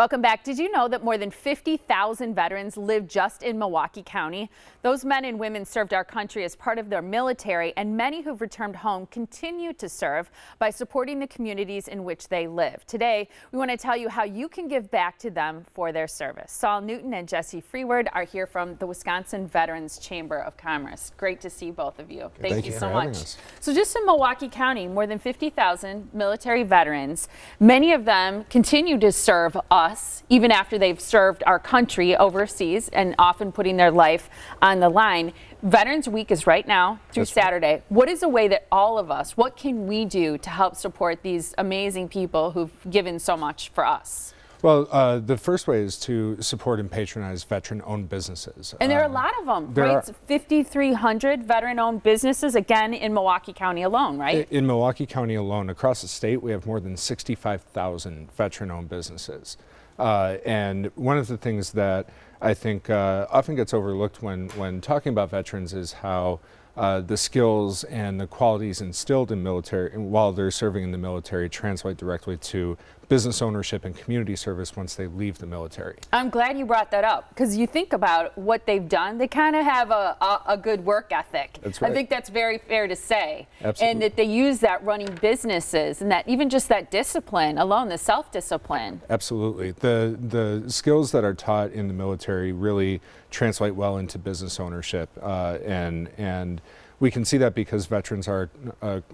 Welcome back. Did you know that more than 50,000 veterans live just in Milwaukee County? Those men and women served our country as part of their military, and many who've returned home continue to serve by supporting the communities in which they live. Today, we want to tell you how you can give back to them for their service. Saul Newton and Jesse Freeward are here from the Wisconsin Veterans Chamber of Commerce. Great to see both of you. Thank you so much. So just in Milwaukee County, more than 50,000 military veterans. Many of them continue to serve us even after they've served our country overseas, and often putting their life on the line. Veterans Week is right now through Saturday. What is a way that all of us, what can we do to help support these amazing people who've given so much for us? Well, the first way is to support and patronize veteran-owned businesses. And there are a lot of them, right? It's 5,300 veteran-owned businesses, again, in Milwaukee County alone, right? In Milwaukee County alone, across the state, we have more than 65,000 veteran-owned businesses. And one of the things that I think often gets overlooked when talking about veterans is how the skills and the qualities instilled in military while they're serving in the military translate directly to business ownership and community service once they leave the military. I'm glad you brought that up, because you think about what they've done, they kind of have a good work ethic. That's right. I think that's very fair to say. Absolutely. And that they use that running businesses, and that even just that discipline alone, the self-discipline. Absolutely. The skills that are taught in the military really translate well into business ownership, and we can see that because veterans are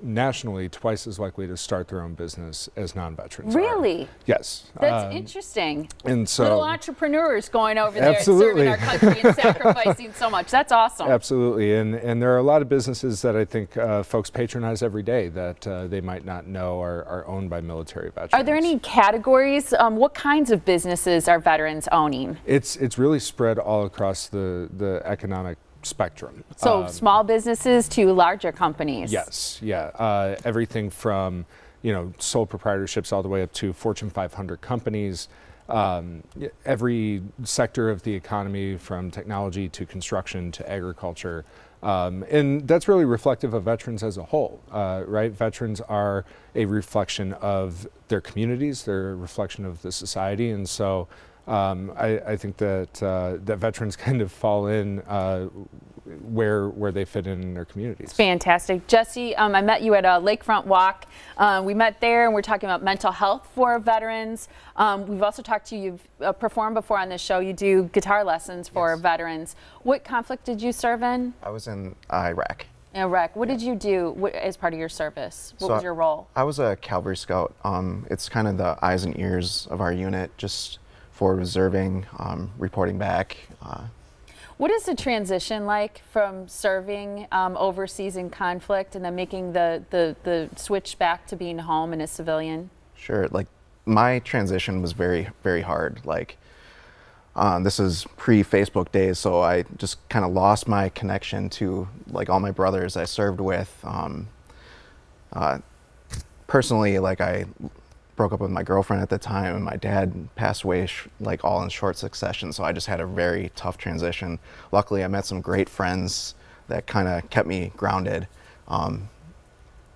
nationally twice as likely to start their own business as non-veterans. Really? Yes. That's interesting. And so, little entrepreneurs going over there absolutely. and serving our country and sacrificing so much. That's awesome. Absolutely. And there are a lot of businesses that I think folks patronize every day that they might not know are owned by military veterans. Are there any categories? What kinds of businesses are veterans owning? It's really spread all across the economic spectrum. So small businesses to larger companies. Yes, yeah. Everything from, sole proprietorships all the way up to Fortune 500 companies. Every sector of the economy, from technology to construction to agriculture. And that's really reflective of veterans as a whole, right? Veterans are a reflection of their communities, they're a reflection of the society, and so I think that that veterans kind of fall in where they fit in their communities. It's fantastic. Jesse, I met you at a Lakefront Walk. We met there and we're talking about mental health for veterans. We've also talked to you, you've performed before on this show. You do guitar lessons for veterans. What conflict did you serve in? I was in Iraq. Iraq. What did you do as part of your service? What was your role? I was a cavalry scout. It's kind of the eyes and ears of our unit, just forward observing, reporting back. What is the transition like from serving overseas in conflict and then making the switch back to being home and a civilian? Sure. Like, my transition was very, very hard. Like, this is pre-Facebook days, so I just kind of lost my connection to like all my brothers I served with. Personally, like, I broke up with my girlfriend at the time, and my dad passed away like all in short succession, so I just had a very tough transition. Luckily, I met some great friends that kind of kept me grounded.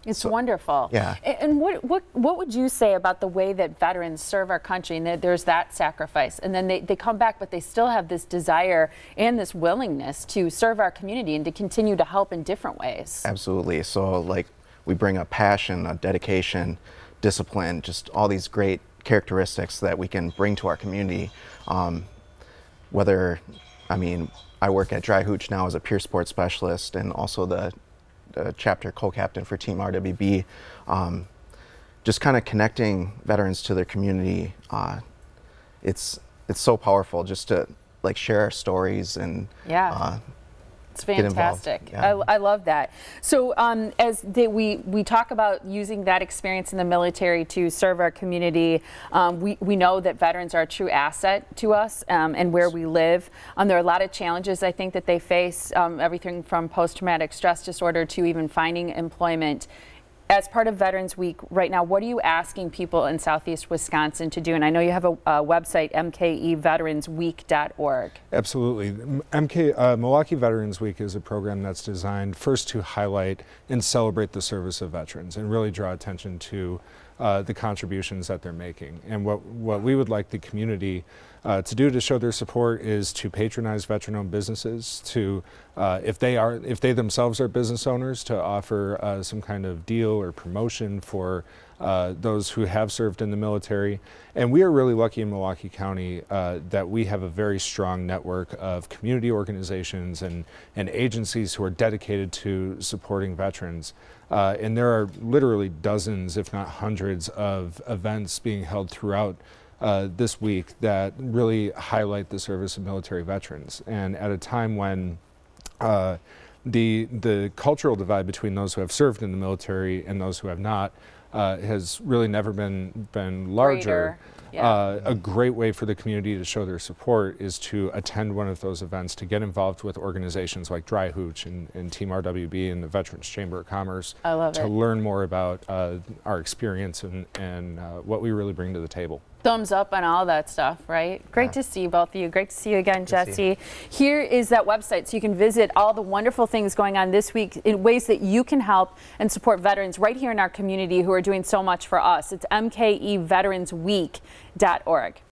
It's wonderful. Yeah. And what would you say about the way that veterans serve our country, and there's that sacrifice, and then they come back, but they still have this desire and this willingness to serve our community and to continue to help in different ways? Absolutely. So, like, we bring a passion, a dedication, discipline, just all these great characteristics that we can bring to our community. I work at Dry Hooch now as a peer sports specialist, and also the chapter co-captain for Team RWB. Just kind of connecting veterans to their community. It's so powerful just to like share our stories and it's fantastic. Yeah. I love that. So we talk about using that experience in the military to serve our community. We know that veterans are a true asset to us and where we live. There are a lot of challenges, I think, that they face, everything from post-traumatic stress disorder to even finding employment. As part of Veterans Week right now, what are you asking people in Southeast Wisconsin to do? And I know you have a website, mkeveteransweek.org. Absolutely. Milwaukee Veterans Week is a program that's designed first to highlight and celebrate the service of veterans and really draw attention to the contributions that they're making. And what we would like the community to do to show their support is to patronize veteran-owned businesses, to if they themselves are business owners, to offer some kind of deal or promotion for those who have served in the military. And we are really lucky in Milwaukee County that we have a very strong network of community organizations and agencies who are dedicated to supporting veterans. And there are literally dozens, if not hundreds, of events being held throughout this week that really highlight the service of military veterans. And at a time when the cultural divide between those who have served in the military and those who have not has really never been larger. A great way for the community to show their support is to attend one of those events, to get involved with organizations like Dry Hooch and Team RWB and the Veterans Chamber of Commerce to learn more about our experience and what we really bring to the table. Thumbs up on all that stuff, right? Great to see both of you. Great to see you again, Jesse. Here is that website so you can visit all the wonderful things going on this week in ways that you can help and support veterans right here in our community who are doing so much for us. It's mkeveteransweek.org.